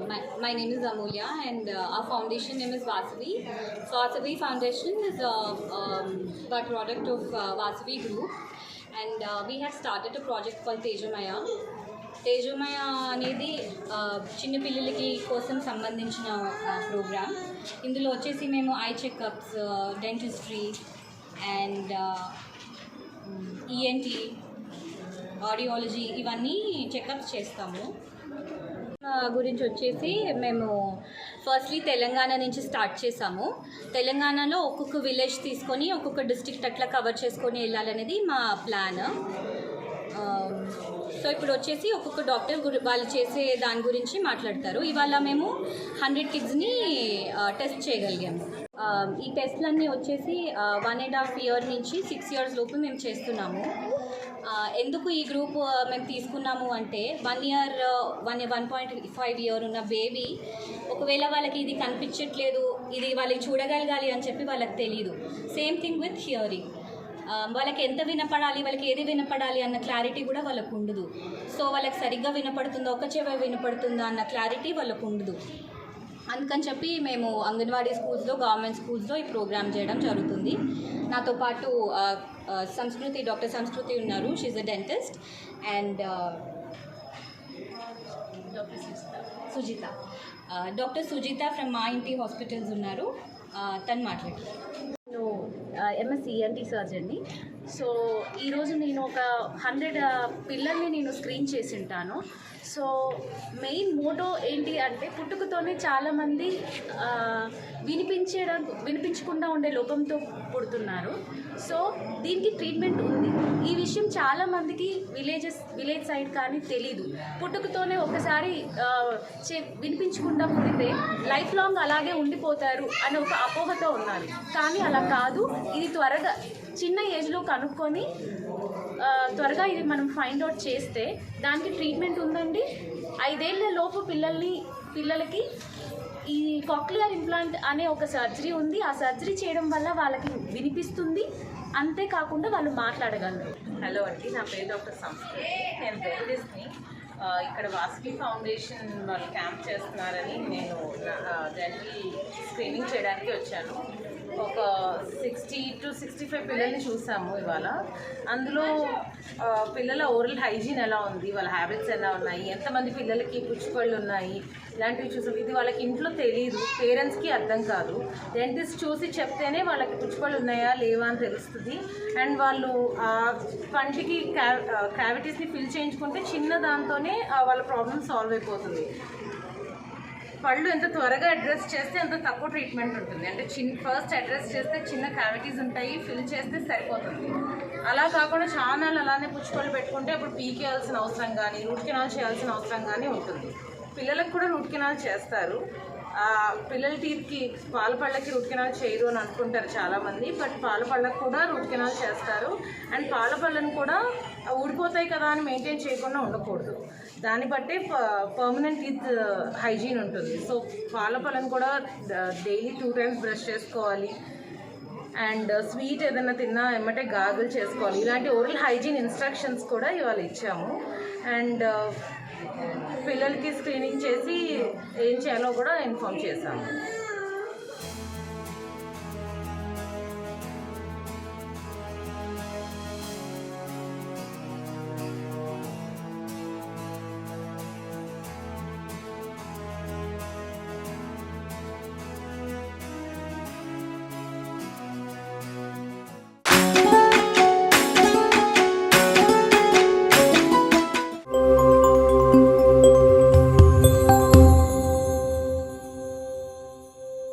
my name is Amulya, and our foundation name is Vasavi. So Vasavi Foundation is a product of Vasavi Group, and we have started a project called Tejamaya. తేజోమయ అనేది చిన్న పిల్లలకి కోసం సంబంధించిన programme. ఇందులో వచ్చేసి మేము I checkups, dentistry and ENT, audiology ఇవన్నీ checkups చేస్తాము. గురించి వచ్చేసి మేము ఫస్ట్లీ తెలంగాణ నుంచి స్టార్ట్ చేసాము. తెలంగాణలో ఒక్కొక్క విలేజ్ తీసుకొని ఒక్కొక్క డిస్ట్రిక్ట్ అట్లా కవర్ చేసుకొని వెళ్ళాలనేది మా ప్లాన్. సో ఇప్పుడు వచ్చేసి ఒక్కొక్క డాక్టర్ వాళ్ళు చేసే దాని గురించి మాట్లాడతారు. ఇవాళ మేము 100 కిడ్స్ని టెస్ట్ చేయగలిగాము. ఈ టెస్ట్లన్నీ వచ్చేసి 1.5 ఇయర్ నుంచి 6 ఇయర్స్ లోపు మేము చేస్తున్నాము. ఎందుకు ఈ గ్రూప్ మేము తీసుకున్నాము అంటే 1.5 ఇయర్ ఉన్న బేబీ ఒకవేళ వాళ్ళకి ఇది కనిపించట్లేదు, ఇది వాళ్ళకి చూడగలగాలి అని చెప్పి వాళ్ళకి తెలియదు. Same thing with hearing. వాళ్ళకి ఎంత వినపడాలి, వాళ్ళకి ఏది వినపడాలి అన్న క్లారిటీ కూడా వాళ్ళకు ఉండదు. సో వాళ్ళకి సరిగ్గా వినపడుతుందా, ఒక చెవి వినపడుతుందా అన్న క్లారిటీ వాళ్ళకు ఉండదు. అందుకని చెప్పి మేము అంగన్వాడీ స్కూల్స్లో, గవర్నమెంట్ స్కూల్స్లో ఈ ప్రోగ్రామ్ చేయడం జరుగుతుంది. నాతో పాటు డాక్టర్ సంస్కృతి ఉన్నారు, she is a dentist, and doctor Sujitha from మా ఇంటి హాస్పిటల్స్ ఉన్నారు. తను మాట్లాడారు. నేను ఎంఎస్సి ఈఎన్టీ సర్జన్ని. సో ఈరోజు నేను ఒక 100 పిల్లల్ని నేను స్క్రీన్ చేసి ఉంటాను. సో మెయిన్ మోటో ఏంటి అంటే పుట్టుకతోనే చాలామంది వినిపించకుండా ఉండే లోపంతో పుడుతున్నారు. సో దీనికి ట్రీట్మెంట్ ఉంది. ఈ విషయం చాలామందికి విలేజ్ సైడ్ కానీ తెలీదు. పుట్టుకతోనే ఒకసారి వినిపించకుండా పుడితే లైఫ్ లాంగ్ అలాగే ఉండిపోతారు అని ఒక అపోహతో ఉన్నారు. కానీ అలా కాదు. ఇది త్వరగా చిన్న ఏజ్లో కనుక్కొని త్వరగా ఇది మనం ఫైండ్ అవుట్ చేస్తే దానికి ట్రీట్మెంట్ ఉందండి. 5 ఏళ్ల లోపు పిల్లలకి ఈ కాక్లియర్ ఇంప్లాంట్ అనే ఒక సర్జరీ ఉంది. ఆ సర్జరీ చేయడం వల్ల వాళ్ళకి వినిపిస్తుంది, అంతేకాకుండా వాళ్ళు మాట్లాడగలరు. హలో అండి, నా పేరు డాక్టర్ సంస్కృతి. నేను డెంటిస్ట్ని. ఇక్కడ వాసవి ఫౌండేషన్ వాళ్ళు క్యాంప్ చేస్తున్నారని నేను డెంటల్ స్క్రీనింగ్ చేయడానికి వచ్చాను. ఒక 60 to 65 పిల్లల్ని చూసాము ఇవాళ. అందులో పిల్లల ఓరల్ హైజీన్ ఎలా ఉంది, వాళ్ళ హ్యాబిట్స్ ఎలా ఉన్నాయి, ఎంతమంది పిల్లలకి పుచ్చుపళ్ళు ఉన్నాయి, ఇలాంటివి చూసాం. ఇది వాళ్ళకి ఇంట్లో తెలియదు, పేరెంట్స్కి అర్థం కాదు. డెంటిస్ట్ చూసి చెప్తేనే వాళ్ళకి పుచ్చుపళ్ళు ఉన్నాయా లేవా అని తెలుస్తుంది. అండ్ వాళ్ళు పంటికి క్యావిటీస్ని ఫిల్ చేయించుకుంటే చిన్న దాంతోనే వాళ్ళ ప్రాబ్లమ్ సాల్వ్ అయిపోతుంది. పళ్ళు ఎంత త్వరగా అడ్రస్ చేస్తే అంత తక్కువ ట్రీట్మెంట్ ఉంటుంది. అంటే ఫస్ట్ అడ్రస్ చేస్తే చిన్న క్యావిటీస్ ఉంటాయి, ఫిల్ చేస్తే సరిపోతుంది. అలా కాకుండా చాలా అలానే పుచ్చుపళ్ళు పెట్టుకుంటే అప్పుడు పీకేయాల్సిన అవసరం కానీ, రూట్ కెనాల్ చేయాల్సిన అవసరం కానీ ఉంటుంది. పిల్లలకు కూడా రూట్ కెనాల్ చేస్తారు. పిల్లల టీత్కి పాల పళ్ళకి రూట్ కెనాల్ చేయరు అని అనుకుంటారు చాలామంది. బట్ పాల పళ్ళకు కూడా రూట్ కెనాల్ చేస్తారు. అండ్ పాల పళ్ళను కూడా ఊడిపోతాయి కదా అని మెయింటైన్ చేయకుండా ఉండకూడదు. దాన్ని బట్టి పర్మనెంట్ టీత్ హైజీన్ ఉంటుంది. సో పాల పళ్ళను కూడా డైలీ 2 times బ్రష్ చేసుకోవాలి. అండ్ స్వీట్ ఏదైనా తిన్నా ఏమంటే గాగుల్ చేసుకోవాలి. ఇలాంటి ఓరల్ హైజీన్ ఇన్స్ట్రక్షన్స్ కూడా ఇవాళ ఇచ్చాము. అండ్ పిల్లలకి స్క్రీనింగ్ చేసి ఏం చేయాలో కూడా ఇన్ఫార్మ్ చేశాము.